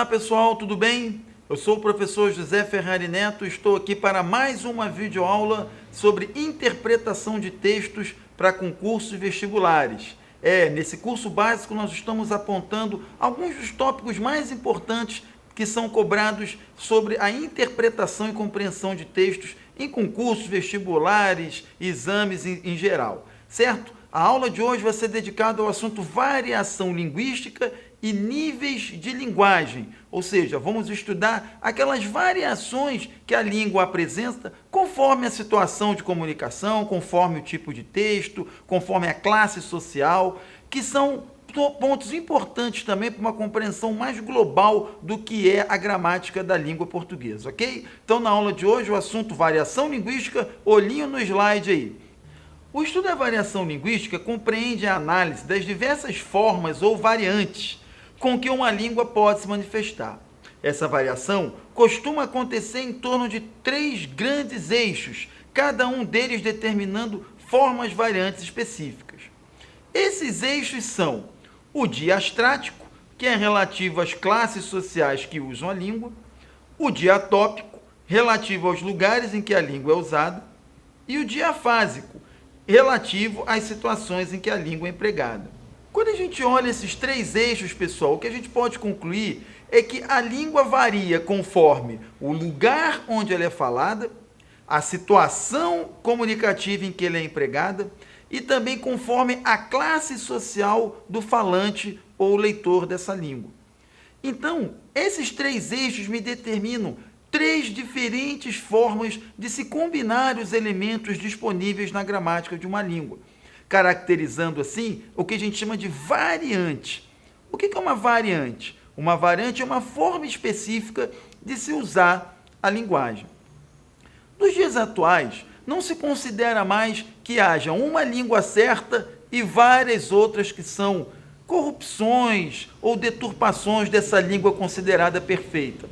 Olá pessoal, tudo bem? Eu sou o professor José Ferrari Neto, estou aqui para mais uma videoaula sobre interpretação de textos para concursos vestibulares. Nesse curso básico nós estamos apontando alguns dos tópicos mais importantes que são cobrados sobre a interpretação e compreensão de textos em concursos vestibulares, exames em geral, certo? A aula de hoje vai ser dedicada ao assunto variação linguística e níveis de linguagem, ou seja, vamos estudar aquelas variações que a língua apresenta conforme a situação de comunicação, conforme o tipo de texto, conforme a classe social, que são pontos importantes também para uma compreensão mais global do que é a gramática da língua portuguesa, ok? Então, na aula de hoje, o assunto variação linguística, olhinho no slide aí. O estudo da variação linguística compreende a análise das diversas formas ou variantes com que uma língua pode se manifestar. Essa variação costuma acontecer em torno de 3 grandes eixos, cada um deles determinando formas variantes específicas. Esses eixos são o diastrático, que é relativo às classes sociais que usam a língua, o diatópico, relativo aos lugares em que a língua é usada, e o diafásico, relativo às situações em que a língua é empregada. Quando a gente olha esses 3 eixos, pessoal, o que a gente pode concluir é que a língua varia conforme o lugar onde ela é falada, a situação comunicativa em que ela é empregada e também conforme a classe social do falante ou leitor dessa língua. Então, esses 3 eixos me determinam 3 diferentes formas de se combinar os elementos disponíveis na gramática de uma língua, caracterizando assim o que a gente chama de variante. O que é uma variante? Uma variante é uma forma específica de se usar a linguagem. Nos dias atuais, não se considera mais que haja uma língua certa e várias outras que são corrupções ou deturpações dessa língua considerada perfeita.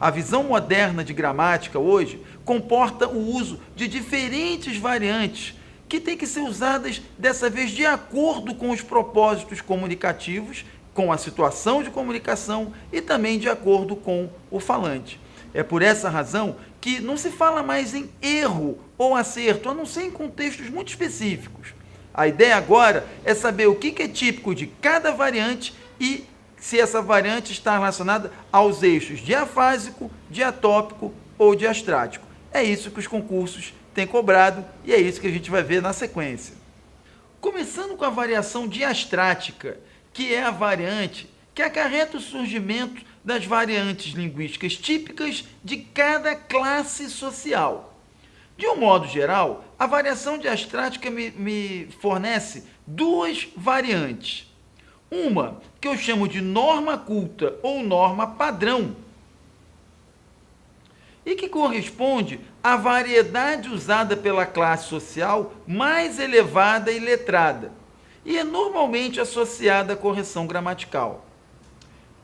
A visão moderna de gramática hoje comporta o uso de diferentes variantes que têm que ser usadas dessa vez de acordo com os propósitos comunicativos, com a situação de comunicação e também de acordo com o falante. É por essa razão que não se fala mais em erro ou acerto, a não ser em contextos muito específicos. A ideia agora é saber o que é típico de cada variante e se essa variante está relacionada aos eixos diafásico, diatópico ou diastrático. É isso que os concursos têm cobrado e é isso que a gente vai ver na sequência. Começando com a variação diastrática, que é a variante que acarreta o surgimento das variantes linguísticas típicas de cada classe social. De um modo geral, a variação diastrática me fornece 2 variantes. Uma que eu chamo de norma culta ou norma padrão, e que corresponde à variedade usada pela classe social mais elevada e letrada, e é normalmente associada à correção gramatical.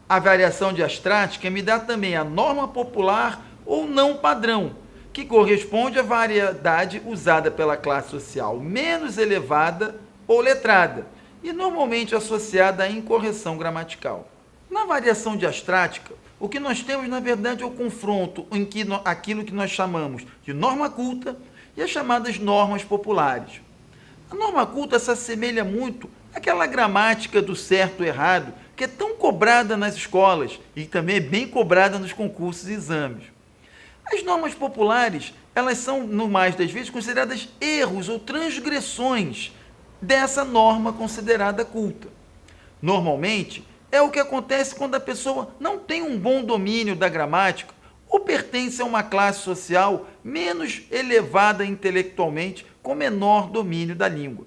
A variação diastrática me dá também a norma popular ou não padrão, que corresponde à variedade usada pela classe social menos elevada ou letrada, e normalmente associada à incorreção gramatical. Na variação diastrática, o que nós temos, na verdade, é o confronto em que aquilo que nós chamamos de norma culta e as chamadas normas populares. A norma culta se assemelha muito àquela gramática do certo e errado que é tão cobrada nas escolas e também é bem cobrada nos concursos e exames. As normas populares, elas são, no mais das vezes, consideradas erros ou transgressões dessa norma considerada culta. Normalmente, é o que acontece quando a pessoa não tem um bom domínio da gramática ou pertence a uma classe social menos elevada intelectualmente, com menor domínio da língua.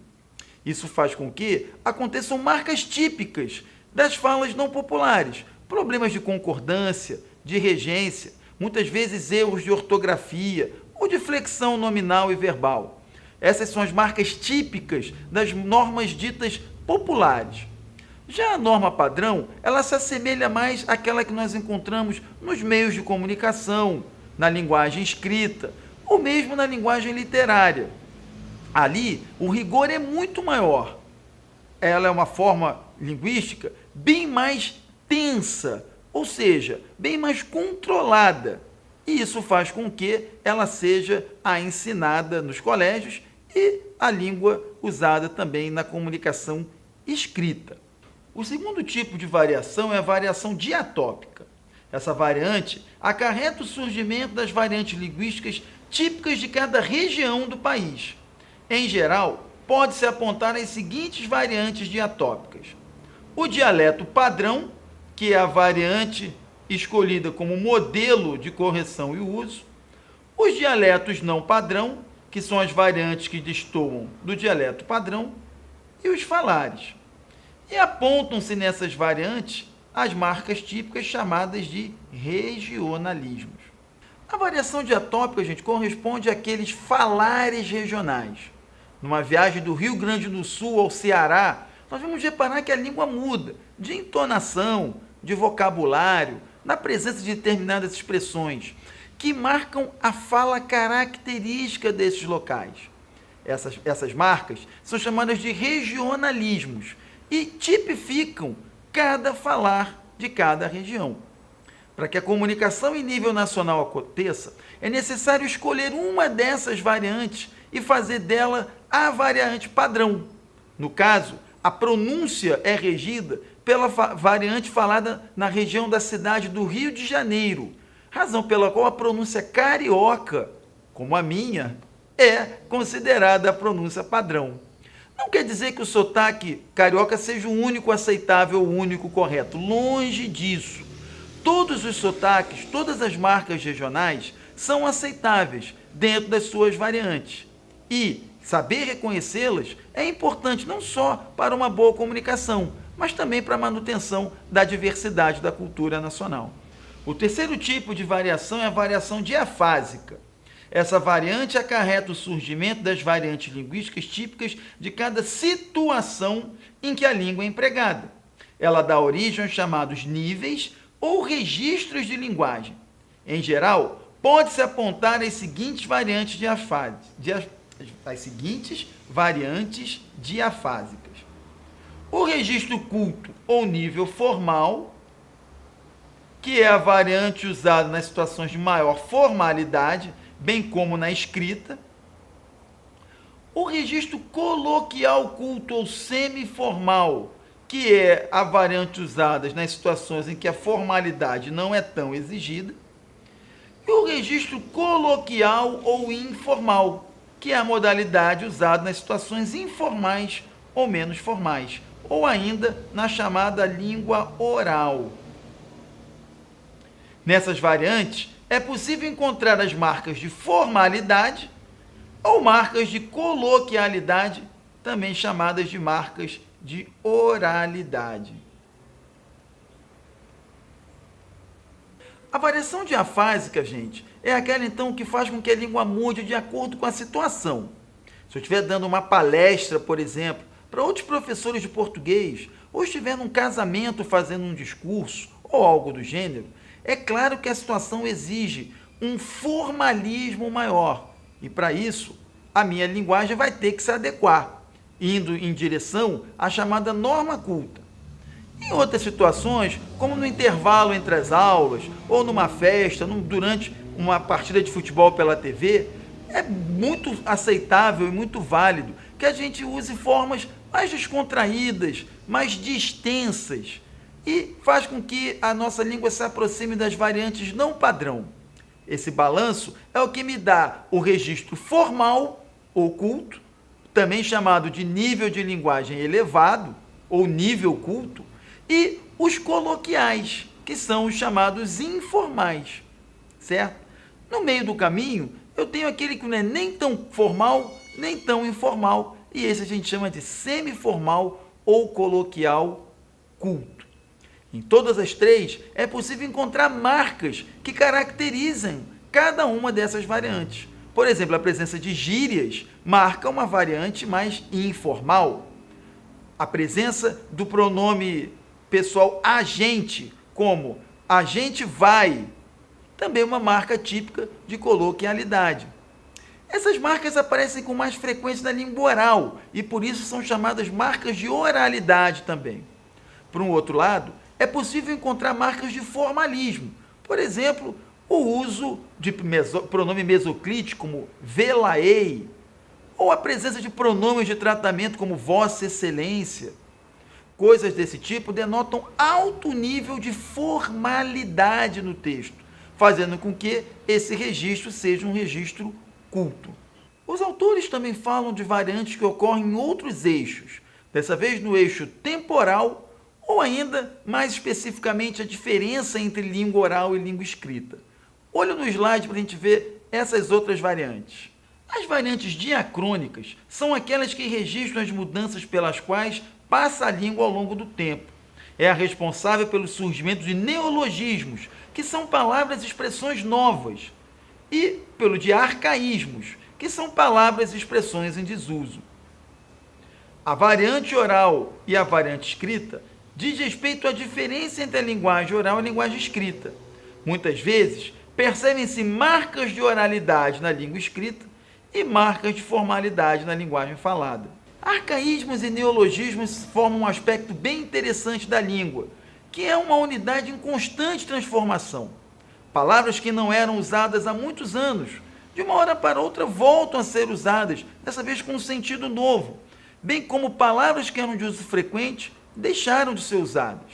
Isso faz com que aconteçam marcas típicas das falas não populares, problemas de concordância, de regência, muitas vezes erros de ortografia ou de flexão nominal e verbal. Essas são as marcas típicas das normas ditas populares. Já a norma padrão, ela se assemelha mais àquela que nós encontramos nos meios de comunicação, na linguagem escrita, ou mesmo na linguagem literária. Ali, o rigor é muito maior. Ela é uma forma linguística bem mais tensa, ou seja, bem mais controlada. E isso faz com que ela seja a ensinada nos colégios e a língua usada também na comunicação escrita. O segundo tipo de variação é a variação diatópica. Essa variante acarreta o surgimento das variantes linguísticas típicas de cada região do país. Em geral, pode-se apontar as seguintes variantes diatópicas: o dialeto padrão, que é a variante escolhida como modelo de correção e uso; os dialetos não padrão, que são as variantes que destoam do dialeto padrão; e os falares. E apontam-se nessas variantes as marcas típicas chamadas de regionalismos. A variação diatópica, gente, corresponde àqueles falares regionais. Numa viagem do Rio Grande do Sul ao Ceará, nós vamos reparar que a língua muda de entonação, de vocabulário, na presença de determinadas expressões que marcam a fala característica desses locais. Essas marcas são chamadas de regionalismos e tipificam cada falar de cada região. Para que a comunicação em nível nacional aconteça, é necessário escolher uma dessas variantes e fazer dela a variante padrão. No caso, a pronúncia é regida pela variante falada na região da cidade do Rio de Janeiro, razão pela qual a pronúncia carioca, como a minha, é considerada a pronúncia padrão. Não quer dizer que o sotaque carioca seja o único aceitável, o único correto. Longe disso. Todos os sotaques, todas as marcas regionais são aceitáveis dentro das suas variantes. E saber reconhecê-las é importante não só para uma boa comunicação, mas também para a manutenção da diversidade da cultura nacional. O terceiro tipo de variação é a variação diafásica. Essa variante acarreta o surgimento das variantes linguísticas típicas de cada situação em que a língua é empregada. Ela dá origem aos chamados níveis ou registros de linguagem. Em geral, pode-se apontar as seguintes variantes diafásicas. O registro culto ou nível formal, que é a variante usada nas situações de maior formalidade, bem como na escrita. O registro coloquial culto ou semiformal, que é a variante usada nas situações em que a formalidade não é tão exigida. E o registro coloquial ou informal, que é a modalidade usada nas situações informais ou menos formais, ou ainda na chamada língua oral. Nessas variantes, é possível encontrar as marcas de formalidade ou marcas de coloquialidade, também chamadas de marcas de oralidade. A variação diafásica, gente, é aquela então que faz com que a língua mude de acordo com a situação. Se eu estiver dando uma palestra, por exemplo, para outros professores de português, ou estiver num casamento fazendo um discurso ou algo do gênero, é claro que a situação exige um formalismo maior. E para isso, a minha linguagem vai ter que se adequar, indo em direção à chamada norma culta. Em outras situações, como no intervalo entre as aulas, ou numa festa, durante uma partida de futebol pela TV, é muito aceitável e muito válido que a gente use formas mais descontraídas, mais distensas, e faz com que a nossa língua se aproxime das variantes não padrão. Esse balanço é o que me dá o registro formal ou culto, também chamado de nível de linguagem elevado ou nível culto, e os coloquiais, que são os chamados informais, certo? No meio do caminho, eu tenho aquele que não é nem tão formal, nem tão informal, e esse a gente chama de semiformal ou coloquial culto. Em todas as três, é possível encontrar marcas que caracterizam cada uma dessas variantes. Por exemplo, a presença de gírias marca uma variante mais informal. A presença do pronome pessoal a gente, como a gente vai, também é uma marca típica de coloquialidade. Essas marcas aparecem com mais frequência na língua oral e por isso são chamadas marcas de oralidade também. Por um outro lado, é possível encontrar marcas de formalismo. Por exemplo, o uso de pronome mesoclítico como velaei, ou a presença de pronomes de tratamento como Vossa Excelência. Coisas desse tipo denotam alto nível de formalidade no texto, fazendo com que esse registro seja um registro culto. Os autores também falam de variantes que ocorrem em outros eixos, dessa vez no eixo temporal, ou ainda, mais especificamente, a diferença entre língua oral e língua escrita. Olha no slide para a gente ver essas outras variantes. As variantes diacrônicas são aquelas que registram as mudanças pelas quais passa a língua ao longo do tempo. É a responsável pelo surgimento de neologismos, que são palavras e expressões novas, e pelo de arcaísmos, que são palavras e expressões em desuso. A variante oral e a variante escrita diz respeito à diferença entre a linguagem oral e a linguagem escrita. Muitas vezes, percebem-se marcas de oralidade na língua escrita e marcas de formalidade na linguagem falada. Arcaísmos e neologismos formam um aspecto bem interessante da língua, que é uma unidade em constante transformação. Palavras que não eram usadas há muitos anos, de uma hora para outra voltam a ser usadas, dessa vez com um sentido novo, bem como palavras que eram de uso frequente deixaram de ser usadas.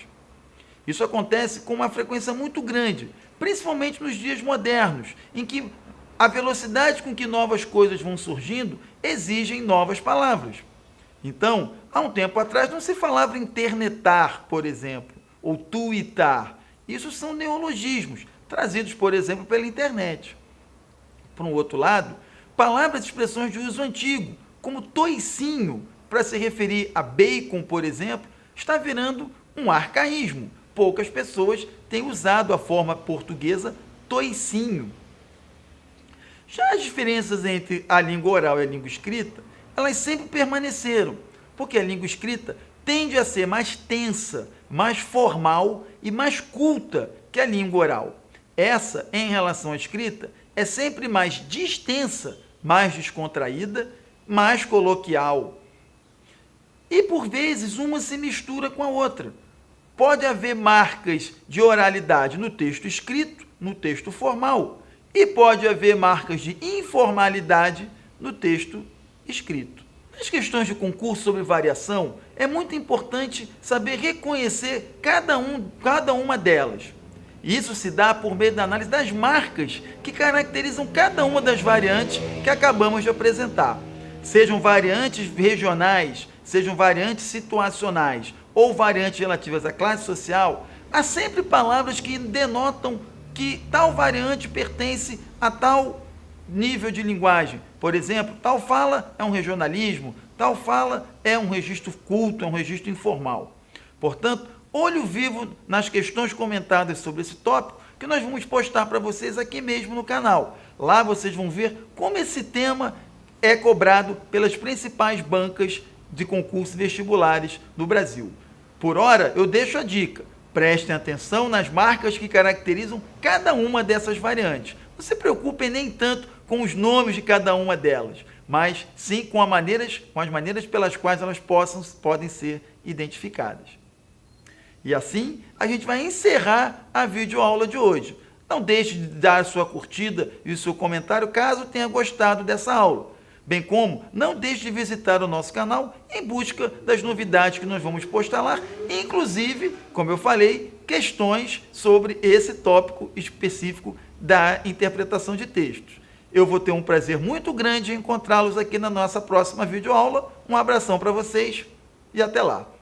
Isso acontece com uma frequência muito grande, principalmente nos dias modernos, em que a velocidade com que novas coisas vão surgindo exigem novas palavras. Então, há um tempo atrás não se falava internetar, por exemplo, ou tuitar. Isso são neologismos, trazidos, por exemplo, pela internet. Por um outro lado, palavras e expressões de uso antigo, como toicinho, para se referir a bacon, por exemplo, está virando um arcaísmo. Poucas pessoas têm usado a forma portuguesa toicinho. Já as diferenças entre a língua oral e a língua escrita, elas sempre permaneceram, porque a língua escrita tende a ser mais tensa, mais formal e mais culta que a língua oral. Essa, em relação à escrita, é sempre mais distensa, mais descontraída, mais coloquial. E, por vezes, uma se mistura com a outra. Pode haver marcas de oralidade no texto escrito, no texto formal, e pode haver marcas de informalidade no texto escrito. Nas questões de concurso sobre variação, é muito importante saber reconhecer cada uma delas. Isso se dá por meio da análise das marcas que caracterizam cada uma das variantes que acabamos de apresentar. Sejam variantes regionais, sejam variantes situacionais ou variantes relativas à classe social, há sempre palavras que denotam que tal variante pertence a tal nível de linguagem. Por exemplo, tal fala é um regionalismo, tal fala é um registro culto, é um registro informal. Portanto, olho vivo nas questões comentadas sobre esse tópico, que nós vamos postar para vocês aqui mesmo no canal. Lá vocês vão ver como esse tema é cobrado pelas principais bancas de concursos vestibulares do Brasil. Por hora, eu deixo a dica. Prestem atenção nas marcas que caracterizam cada uma dessas variantes. Não se preocupem nem tanto com os nomes de cada uma delas, mas sim com as maneiras pelas quais elas podem ser identificadas. E assim, a gente vai encerrar a videoaula de hoje. Não deixe de dar a sua curtida e o seu comentário caso tenha gostado dessa aula. Bem como, não deixe de visitar o nosso canal em busca das novidades que nós vamos postar lá, inclusive, como eu falei, questões sobre esse tópico específico da interpretação de textos. Eu vou ter um prazer muito grande em encontrá-los aqui na nossa próxima videoaula. Um abração para vocês e até lá!